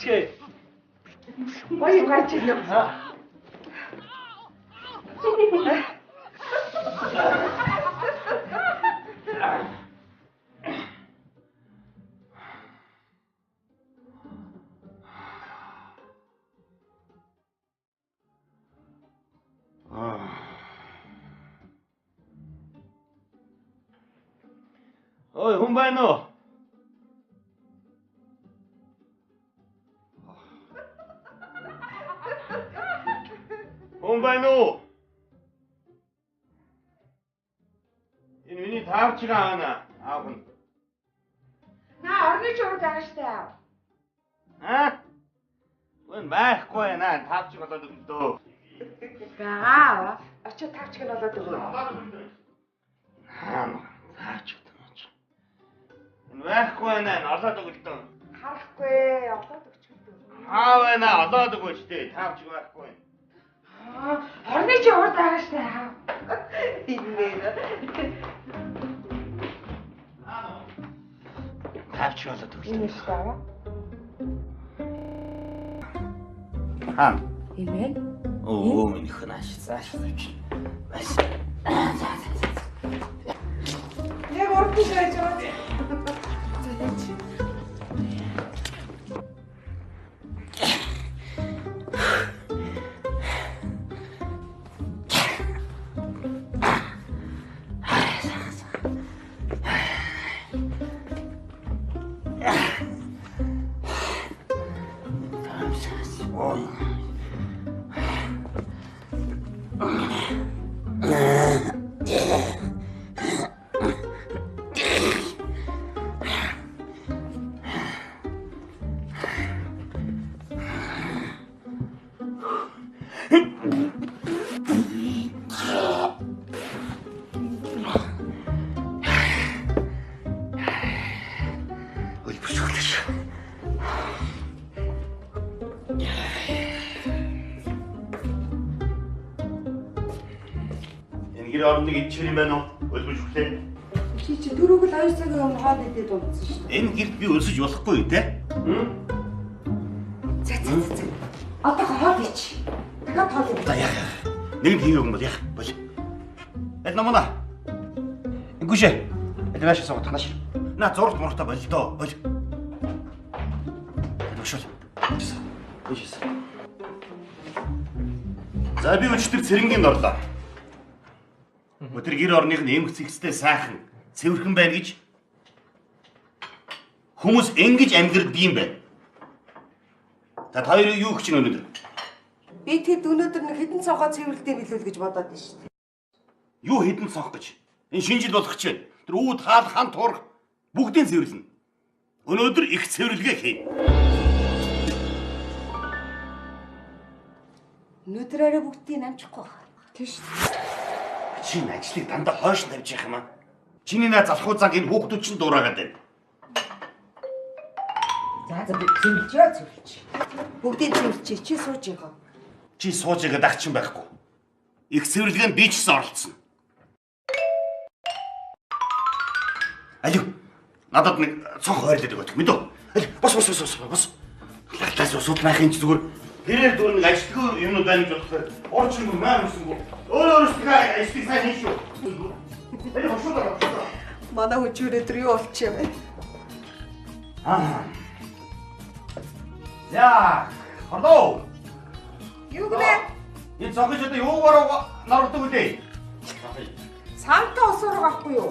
Тавчгээ. Гоё гарч ирлээ. Ой, хүн байна уу? Хүн байна уу? Энэ миний тавчгаа аана. Аав нь. Наа орны чурд байгаа штэ. Гүн байхгүй байна. Тавчг болоод өгдөө. Байгаа. Очоо тавчг нь болоод өгөө. Тавчг. Энэ байхгүй байна. Олоод өгдөө. Харахгүй. Олоод өгчөлдөө. Аа байна. Олоод өгөө штэ. Тавчг байхгүй. Орны чурд байгаа штэ. Иннээ. Тавчг болоод өгдөө. Энэ штэ. Хаан. Имэн. Оо, минийх нь ааштай. Маш. Яг урдч байж байгаа. Гэр орныг идчихэр юм байна уу? Өлбөж өглөө. Чи дөрөв л 2 цагийн өмнө хоол идээд унтсан шүү дээ. Энэ гэрт би өлсөж болохгүй үү те? За. Одоо хоол ич. Дахиад хоол ич. За яа. Нэг нь хийгээгүй юм бол яах? Бол. Эд намана. Ингүүшээ. Эд нааш суугаад танаш. На зурд муртаа бол доо. Бол. Өшөл. Өшөөс. За би өчтөр цэрэнгийн орлоо. Өдөр гэр орных нь эмх зэгцтэй сайхан цэвэрхэн байна гэж хүмүүс ингэж амьдрал дийм байна. Та хоёрын юу гэж өнөөдөр? Би тэгэд өнөөдөр нэг хідэн цонхоо цэвэрлэлтэй билүүл гэж бодоод байна шүү дээ. Юу хідэн цонх гэж? Энэ шинэ жил болох чинь тэр үүд хаал хан туурах бүгдийн цэвэрлэнэ. Өнөөдөр их цэвэрлэгээ хий. Өнөөдөр арай бүгдийг намчихгүй байна. Тийш. Чиний ажлыг дандаа хойш тавьж явах юм аа. Чиний наа залхуу цаг энэ хүүхдүүд чинь дуурайгаад байна. За би цэвэрлж. Бүгдийг цэвэрлж чи сууж байгаа. Чи сууж байгаа дагчин байхгүй. Их цэвэрлэгэнд би ч гэсэн оролцсон. Алив. Надад нэг цонх хойрлоод өгөх мэдв. Алив. Бос. Лалтаас усууд байхын ч зүгээр тэрээр дүүр нэг ажилтгүй юмнууд байна гэж бодохоор орчингүй маамсангүй. Өөрөөсөө ажлыг сайн хийн шүү. Алив босоо. Манай хүчээр өдөр юу болчих юм бэ? За, хардоо. Юу гэнэ? Энэ цогц одоо юугаар нарвдаг үлээ? Санта усаар гахгүй юу?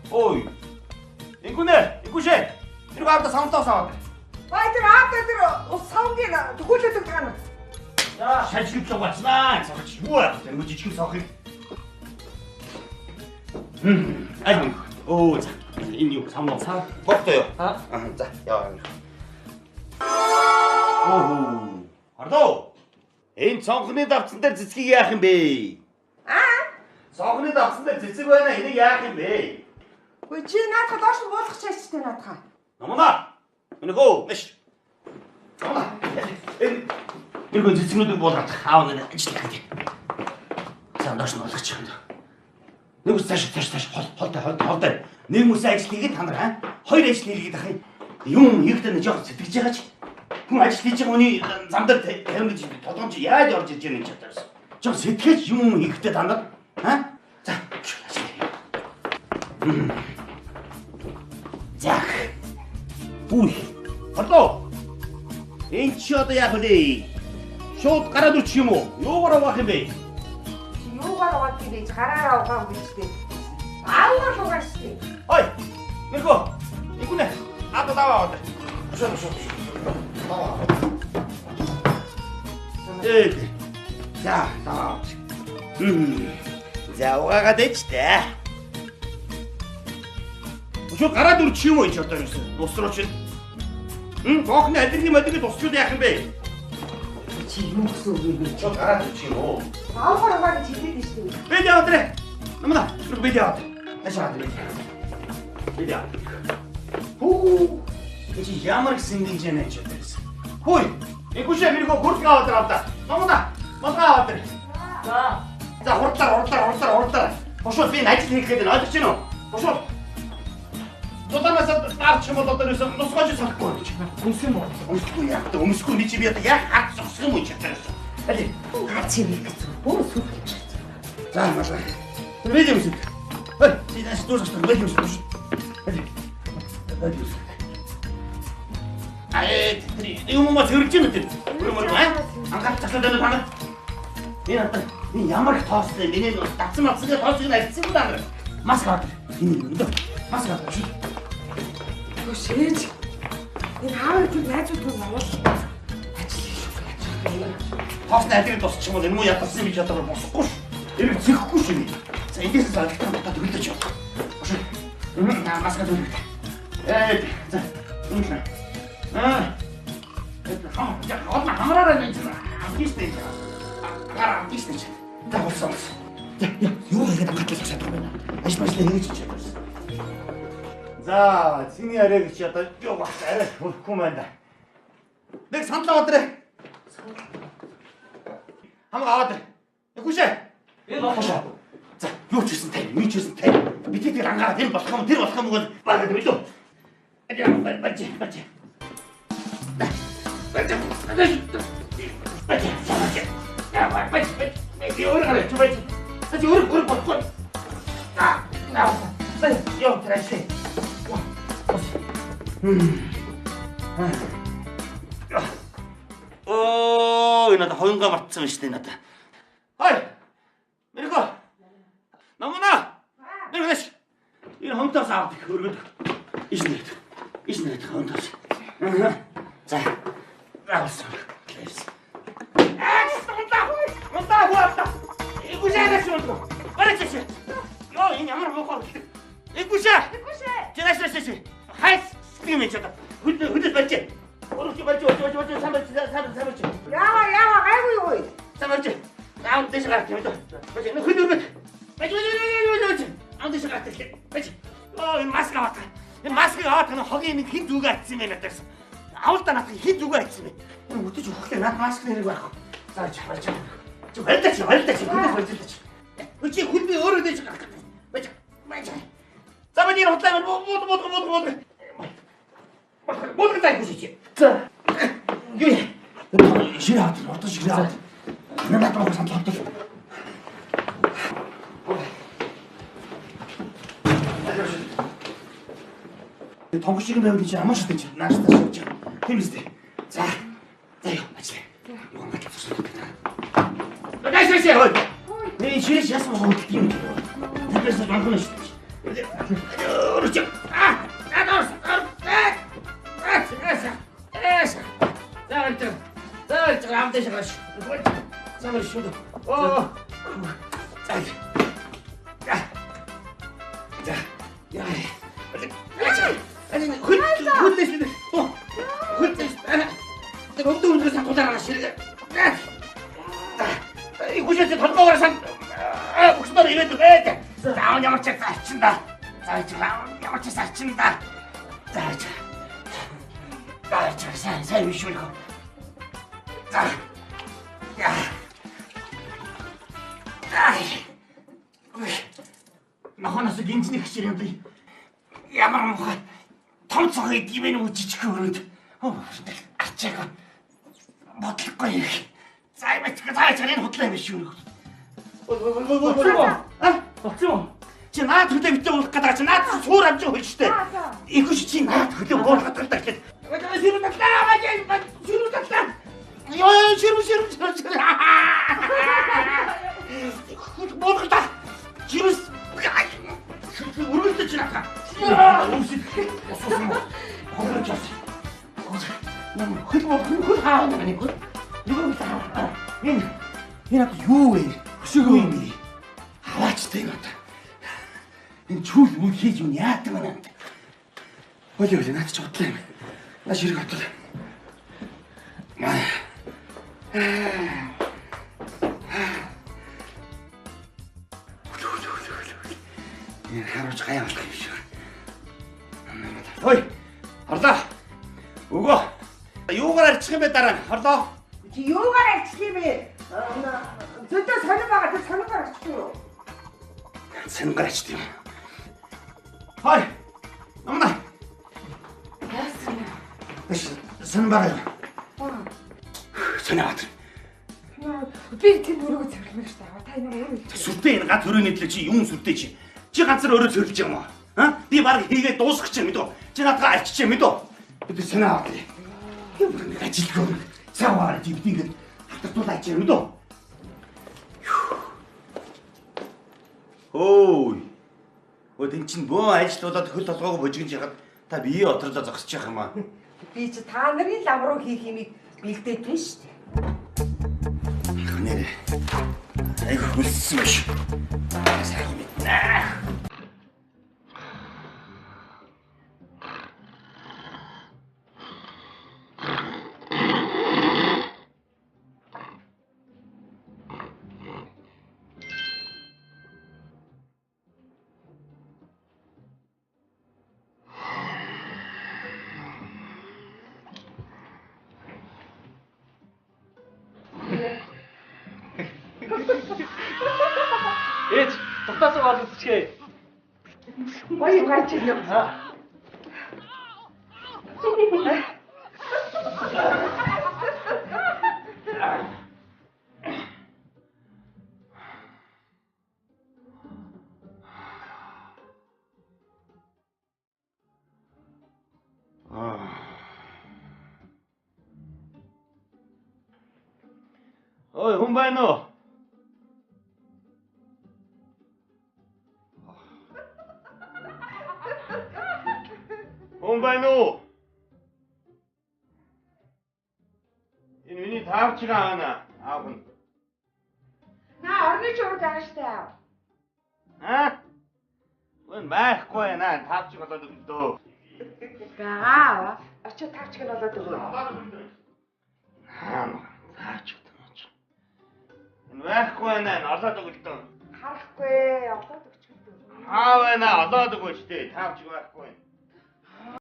Ой. Ингүүшээ. Тэр гавда санта ус аваад. Бай тэр тэр ус савгийн төгөөлөдөг гана. За, шалжилт л бацнаа. Цогц юу аа? Тэр жижиг сохыг. Ай. Оо, за. Энэ юу самнаа. Бохтой юу? За, яа. Оо. Хардоо. Энэ цонхны давцсан дээр цэцгийг яах юм бэ? Цонхны давцсан дээр цэцэг байна. Энийг яах юм бэ? Гүй чи наадах доош нь буулгах чааштай наадах. Намана. Энэхөө нэш. Намана. Энэ цэцгнүүдийг буулгах аав нэг ажил хийх гэдэг. За доош нь болгоч юм даа. Нэг ус цааш холтой. Нэг ус ажил хийгээд та нар хоёр ажил хийгээд ах юм. Юм хийхдээ нэг жоох сэтгэж байгаа ч. Хүн ажил хийж байгаа хүний зам дээр тавина гэж толгомж яаж орж иж байгаа юм чадварс. Жоох сэтгэж юм хийхдээ дандаа. За. За. Үгүй. Ордоо. Энд чи одоо яах вэ? Шууд гараад үрчих юм уу? Юугаар авах юм бэ? Юугаар авах юм бэ? Гараараа угаах гэж дээ. Аавгаар угааш дээ. Ой. Мэрхүү. Игүнэ. Даваа. Шоо. Даваа. За, даваа. За, угаагаад ичтэй. Шууд гараад үрчих юм уу энэ одоо юусэн? Нусруу чинь. Бохны адилхан модыг тусчууд яах юм бэ? Чи юу гэсэн үг юм бэ? Шууд гараад үрчих юм уу? Аавгаар угаах гэж хэлээд нь шүү дээ. Бэлээ авдрэ. Намна, бэлээ авдрэ. Ашаад бэлээ. Бэлээ авдрэ. Хүү. Чи ямар гэсэн ингэж яана ч удаас. Хөөе. Игүшээ мэрхүү хурцгаа авдрэ авдаа. Намна, модгаа авдрэ. За, хурдлаар. Бошоо би ажил хийх гэдэг нь ойлгож байна уу? Бошоо. Зодамаас таарч юм бол одоо юусэн нусгаж салахгүй гэж. Үнсэн мөн. Өмсөхгүй яах вэ? Өмсөхгүй би чи би одоо яг хат зогсох юм уу чатаас. Аль. Гаач юм гэж. Бөө сүх гэж. За, малаа. Бид юм шиг. Хөөе, чи нас дуусах юм байх юм шиг. Аль. Ай, юм уу зэрэг юм дээ. Анхаарч цаглаад байна танаа. Энэ одоо энэ ямар тоостой миний татсан матсгийн тоосыг алдсан юм даа. Маск авах. Энэ юм дөө. Маск авах. Шээж. Энэ хаавар тийм найзууд руу навал ажил хийх. Тоосны адил тусчих юм бол энэ муу ятсан юм чадвар босохгүй ш. Эрэг зэхгүй ш юм. За эндээс салгалтаа бодоод үлдэж явах. Бошоо. Маск авах. За. Үнэн. Я хамраараа нэг амтистэй. Амтистэй. Давсан. Юу хийгээд гатлах чадвар байна. Ажил хийж чадварсан. За, чиний арайг чи одоо юу бах арай хөрөхгүй юм байна. Нэг саналаа өдрөө. Хамаг аваад. Игүүшээ. Энэ бохоо. За, юу ч хийсэн тай, юу ч хийсэн тай. Би тэр ангаа тэр болох юм бол багад билүү. Ажаа бач. Бач. Ёо, трашээ. Энэ надад хоёнгаа мартсан байна шүү дээ надад. Хой. Мэрхүү. Намна. Мэрхүүш. Энэ хонтоос аваад хөргөд. Ишнэт хонтоос. За. Раасан. Монта хуата. Игушээс монта. Барайч. Ёо, энэ ямар мохоо. Игушээ. Жирашээ. Хайс. Стимэж одоо. Хөдөл барьж. Орох барьж самбарч. Яа, гайгүй юу? Самбарч. Аав дэш гарах юм даа. Бач энэ хөдөлгөт. Бач. Аав дэш гарах тийм. Бач. Энэ маск аваад. Энэ маскыг аваад тань хогийн нэг хин зүгээ атсан юм надаас. Авалтаа надад хин зүгээ атсан юм. Энэ үтэж өгөхгүй надад маск нэрэг байх. За чаварч. Чи барьдаач. Чи хүн би өөрөө дэш гарах. Бач. За би энэ хотлаа бод. Бод тай хүсэж. За. Юу. Ширээ авт. Ордоо ширээ авт. Надад баг санал авт. Тонгоч шиг байвал чи аман шатаж нааштай шууж. Тийм үстэй. За юу ажил. Юу гэх юм бэ? Гайсаа хой. Nee, чи яасан хөөд юм. Тэгээш банхна шүү дээ. Орч. Адорс. За, амдэш гаш. Самар шууд. Оо. За. Яа. 아니 혼내시네. 내가 엉덩이를 상 고장하나 싫어. 이 구실지 돈 먹으러 산. 혹시 너 이벤트 왜 돼? 나온 영어책 사친다. 자, 나온 영어책 사친다. 자, 위시고. 자, 야. 나 하나서 인진이 싫은데. 야만 뭐. том цогыг дивэн үжиж өрөөнд. Арчаага бодлохгүй. За юм цаашаа худлаа юм шүү. Оцсон. Чи наад хөлөө битээ уулах гэдэг чинь наад суур амж хөл штэ. Ихэвч чи наад хөлөө уулах гэдэг чинь. Ширүү татлаа. Ширүү татлаа. Ёо ширүү. Бодлоо. Ширүү. Өрөөдөө чи нака. Хөл хаа нэг хөл. Юу вэ? Энэ юу вэ? Хөшөөгөө юм би. Хаваачтай юм аа. Энэ чүүл мөн хийж юм яадаг байна. Олё наад ч бодлоо юм. На ширэг бодлоо. Энэ харууч гаяа болох юм шиг. Ой. Орлоо. Өгөө. Юугаар арчих юм бэ дараа? Орлоо. Чи юугаар арчих юм бэ? Зөндөө сонир байгаа тэр сонигаар арчих юу? Сонир арчих юм. Хой. Амна. Сэн байгаа. Сонир бат. Би тэр өрөөгөө цэвэрлэмээр штэ. Та энэ өөрөө. Сүртэй энэ ганц өрөөний төлөө чи юм сүртэй чи. Чи ганцаар өөрөө цэвэрлэж юм аа. Аа? Би баг хийгээд дуусгах чинь мэдөө. Чи надад арчиж чинь мэдөө. Би сонир бат. Юу нэг ажилгүй. Цааваар чи би ингэж хатартуулаач юм мэдөө. Ой. Өө тэн чин бөө ажилуулаад хөл толгоог божигж яхад та бие отролоо зогсож яах юм аа. Би чи та нарын лав руу хийх юмыг бэлдээд байна штэ. Нэрээ. Айгу хөлссөн биш. Сайхан мэднэ. Ээж, тогтоосоо орлоцчихээ. Гоё гарч ирнэ. Ой, хүн байна уу? Хүн байна уу? Энэ миний таавчиг аана. Аав нь. Орны чурд байгаа штэ. Өн байхгүй байна. Таавчиг болоод өгдөө. Гаа. Очоо тавчиг нь болоод өгөө. Таавчиг тооч. Энэ байхгүй байна. Олоод өгдөө. Харахгүй. Олоод өгч гэдэг. Хаа байна? Олоод өгөөч дээ. Таавчиг байхгүй байна.